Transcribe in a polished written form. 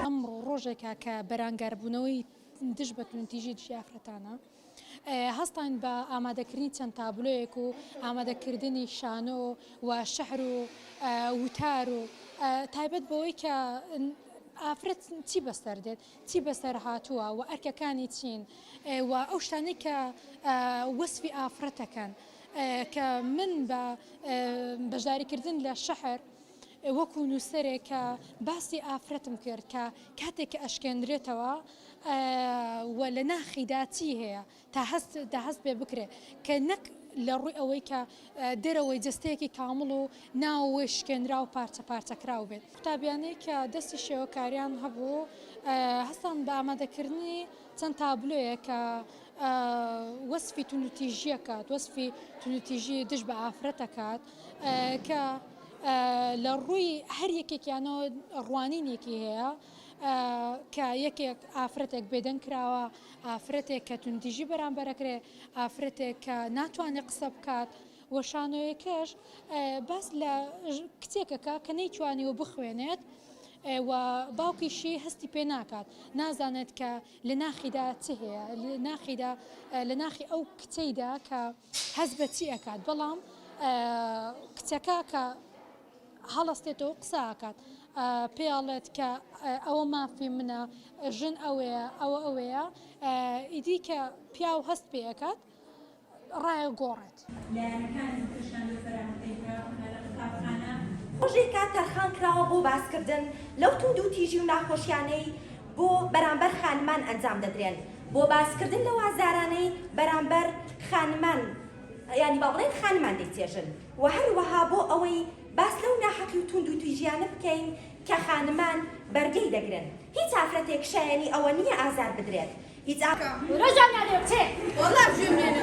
ئەمڕۆ ڕۆژێکە کە بەرانگاربوونەوەی دژ بە تونتیژی دژی ئافرەتانە هەستان بە ئامادەکردنی چەند تابلۆیەک و ئامادەکردنی شانۆ و شەحر و وتار و تایبەت بەوەی کە ئافرەت چی بەسەر دێت چی بەسەر هاتووە و ئەرکەکانی چین و ئەو شتانەی کە وەسفی ئافرەتەکەن کە من بە بەشداریکردن لە شەحر وەکو نووسەرێک کە باسی ئافرەتم کرد کە کاتێک کە ئەشکێنرێتەوە و لە ناخیدا چی هەیە تا هەست پێ بکرێ کە نەک لە ڕووی ئەوەی کە دەرەوەی جستەیەکی کامڵ و ناوەوەی شکێنرا و پارچە پارچەکراو بێت. قوتابیانەی کە دەستی شێوەکاریان هەبوو هەستان بە ئامادەکردنی چەند تابلۆیە کە وەسفی تونوتیژیەکات وەسفی تونوتیژی دژ بە ئافرەتەکات کە لە ڕووی هەر یەکێکیانەوە ڕوانینێکی هەیە کە یەکێک ئافرەتێک بێدەنگ کراوە ئافرەتێک کە توندیژی بەرامبەرەکرێ ئافرەتێک کە ناتوانێت قسە بکات وەشانۆیەکەش باس لە کچێکەکە کە نەیتوانیوە بخوێنێت و باوکیشی هەستی پێ ناکات نازانێت کە لە ناخیدا چ هەیە لە ناخی ئەو کچەیدا کە هەست بە چی ئەکات بەڵام کچەکە کە هەڵەستێتەوە قساکات پێڵێت کە ئەوە مافی منە ژن ئەوەیە ئەوەیە ئیدی کە پیا و هەست پێەکات ڕایە گۆڕێت ڕۆژێکا تەرخان کراوە بۆ باسکردن لەو توند و تیژی و ناخۆشیانەی بۆ بەرامبەر خانمان ئەنجام دەدرێن بۆ باسکردن لە وازارانەی بەرامبەر خانمان ینی با بڵێن خانمان دەیتێژن و هەروەها بۆ ئەوەی باس لەو ناحەقی و توند و تیژیانە بکەین کە خانمان بەرگەی دەگرن هیچ ئافرەتێک شایەنی ئەوە نییە ئازار بدرێت هیچ ڕۆژان نادێ بچێ وەڵام ژوێن